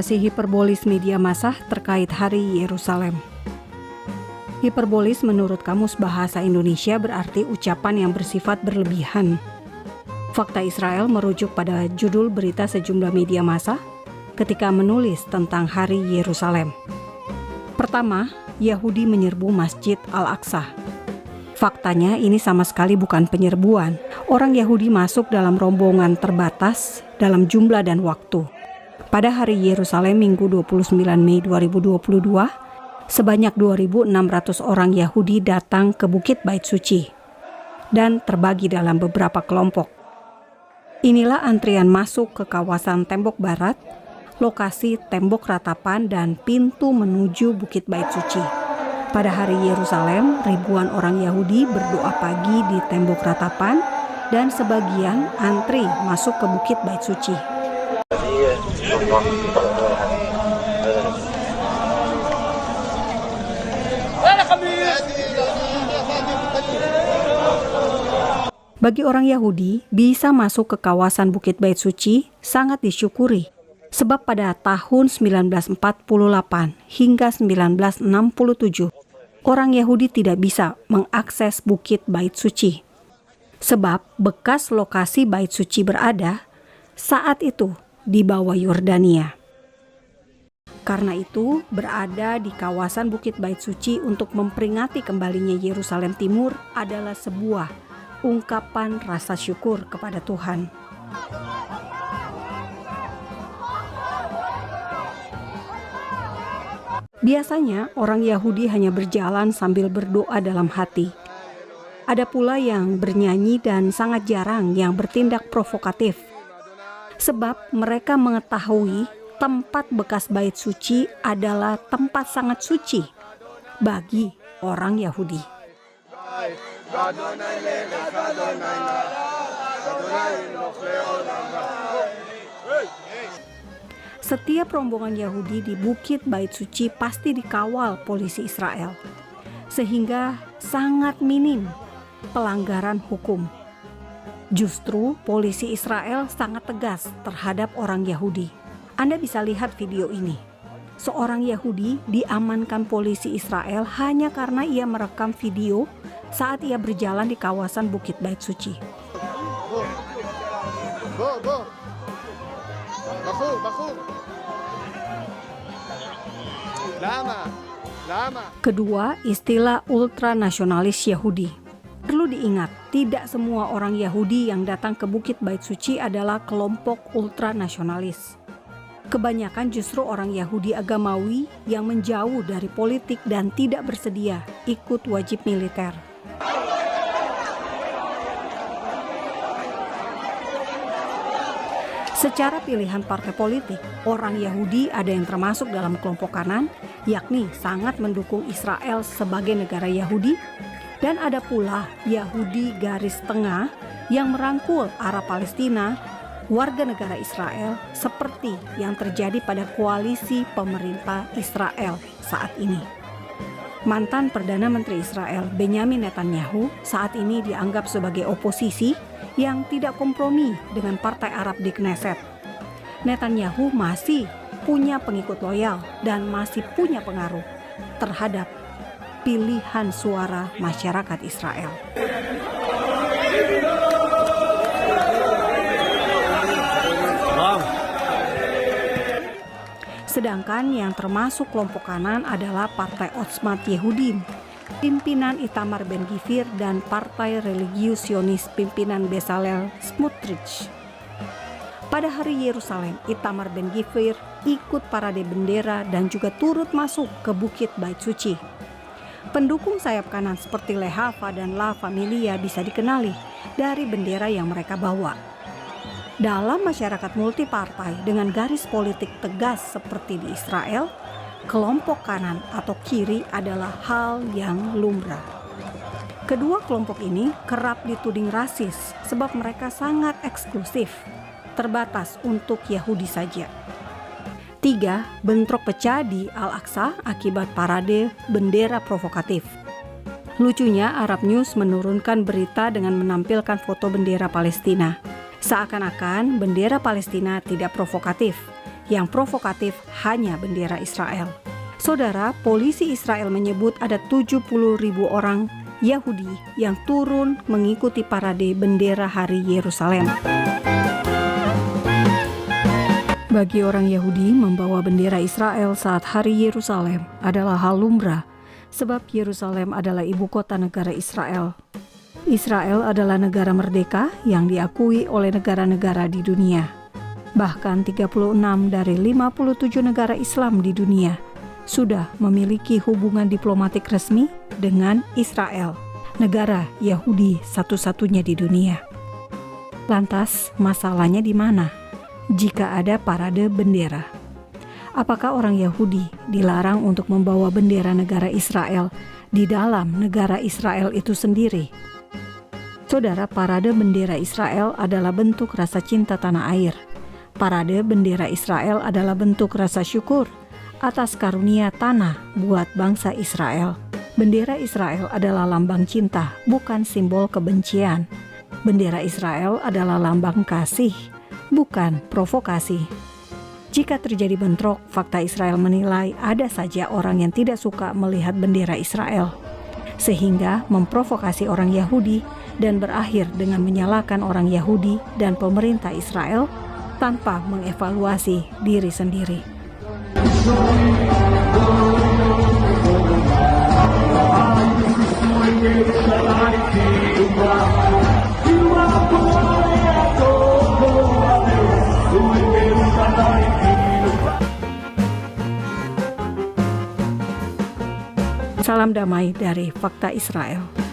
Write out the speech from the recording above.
Informasi hiperbolis media massa terkait Hari Yerusalem. Hiperbolis menurut Kamus Bahasa Indonesia berarti ucapan yang bersifat berlebihan. Fakta Israel merujuk pada judul berita sejumlah media massa ketika menulis tentang Hari Yerusalem. Pertama, Yahudi menyerbu Masjid Al-Aqsa. Faktanya ini sama sekali bukan penyerbuan. Orang Yahudi masuk dalam rombongan terbatas dalam jumlah dan waktu. Pada hari Yerusalem Minggu 29 Mei 2022, sebanyak 2.600 orang Yahudi datang ke Bukit Bait Suci dan terbagi dalam beberapa kelompok. Inilah antrian masuk ke kawasan tembok barat, lokasi tembok ratapan dan pintu menuju Bukit Bait Suci. Pada hari Yerusalem, ribuan orang Yahudi berdoa pagi di tembok ratapan dan sebagian antri masuk ke Bukit Bait Suci. Bagi orang Yahudi, bisa masuk ke kawasan Bukit Bait Suci sangat disyukuri, sebab pada tahun 1948 hingga 1967, orang Yahudi tidak bisa mengakses Bukit Bait Suci. Sebab bekas lokasi Bait Suci berada saat itu di bawah Yordania. Karena itu, berada di kawasan Bukit Bait Suci untuk memperingati kembalinya Yerusalem Timur adalah sebuah ungkapan rasa syukur kepada Tuhan. Biasanya orang Yahudi hanya berjalan sambil berdoa dalam hati. Ada pula yang bernyanyi dan sangat jarang yang bertindak provokatif. Sebab mereka mengetahui tempat bekas bait suci adalah tempat sangat suci bagi orang Yahudi. Setiap rombongan Yahudi di Bukit Bait Suci pasti dikawal polisi Israel, sehingga sangat minim pelanggaran hukum. Justru polisi Israel sangat tegas terhadap orang Yahudi. Anda bisa lihat video ini. Seorang Yahudi diamankan polisi Israel hanya karena ia merekam video saat ia berjalan di kawasan Bukit Bait Suci. Kedua, istilah ultranasionalis Yahudi. Perlu diingat, tidak semua orang Yahudi yang datang ke Bukit Bait Suci adalah kelompok ultranasionalis. Kebanyakan justru orang Yahudi agamawi yang menjauh dari politik dan tidak bersedia ikut wajib militer. Secara pilihan partai politik, orang Yahudi ada yang termasuk dalam kelompok kanan, yakni sangat mendukung Israel sebagai negara Yahudi, dan ada pula Yahudi garis tengah yang merangkul Arab Palestina, warga negara Israel, seperti yang terjadi pada koalisi pemerintah Israel saat ini. Mantan Perdana Menteri Israel Benyamin Netanyahu saat ini dianggap sebagai oposisi yang tidak kompromi dengan Partai Arab di Knesset. Netanyahu masih punya pengikut loyal dan masih punya pengaruh terhadap pilihan suara masyarakat Israel. Sedangkan yang termasuk kelompok kanan adalah Partai Otzmat Yehudim, pimpinan Itamar Ben-Gvir, dan Partai Religius Zionis pimpinan Bezalel Smotrich. Pada hari Yerusalem, Itamar Ben-Gvir ikut parade bendera dan juga turut masuk ke Bukit Bait Suci. Pendukung sayap kanan seperti Lehava dan La Familia bisa dikenali dari bendera yang mereka bawa. Dalam masyarakat multipartai dengan garis politik tegas seperti di Israel, kelompok kanan atau kiri adalah hal yang lumrah. Kedua kelompok ini kerap dituding rasis sebab mereka sangat eksklusif, terbatas untuk Yahudi saja. 3. Bentrok pecah di Al-Aqsa akibat parade bendera provokatif. Lucunya, Arab News menurunkan berita dengan menampilkan foto bendera Palestina. Seakan-akan bendera Palestina tidak provokatif, yang provokatif hanya bendera Israel. Saudara, polisi Israel menyebut ada 70.000 orang Yahudi yang turun mengikuti parade bendera Hari Yerusalem. Bagi orang Yahudi, membawa bendera Israel saat Hari Yerusalem adalah hal lumrah, sebab Yerusalem adalah ibu kota negara Israel. Israel adalah negara merdeka yang diakui oleh negara-negara di dunia. Bahkan 36 dari 57 negara Islam di dunia sudah memiliki hubungan diplomatik resmi dengan Israel, negara Yahudi satu-satunya di dunia. Lantas, masalahnya di mana jika ada parade bendera? Apakah orang Yahudi dilarang untuk membawa bendera negara Israel di dalam negara Israel itu sendiri? Saudara, parade bendera Israel adalah bentuk rasa cinta tanah air. Parade bendera Israel adalah bentuk rasa syukur atas karunia tanah buat bangsa Israel. Bendera Israel adalah lambang cinta, bukan simbol kebencian. Bendera Israel adalah lambang kasih, bukan provokasi. Jika terjadi bentrok, fakta Israel menilai ada saja orang yang tidak suka melihat bendera Israel, sehingga memprovokasi orang Yahudi dan berakhir dengan menyalahkan orang Yahudi dan pemerintah Israel tanpa mengevaluasi diri sendiri. Salam damai dari Fakta Israel.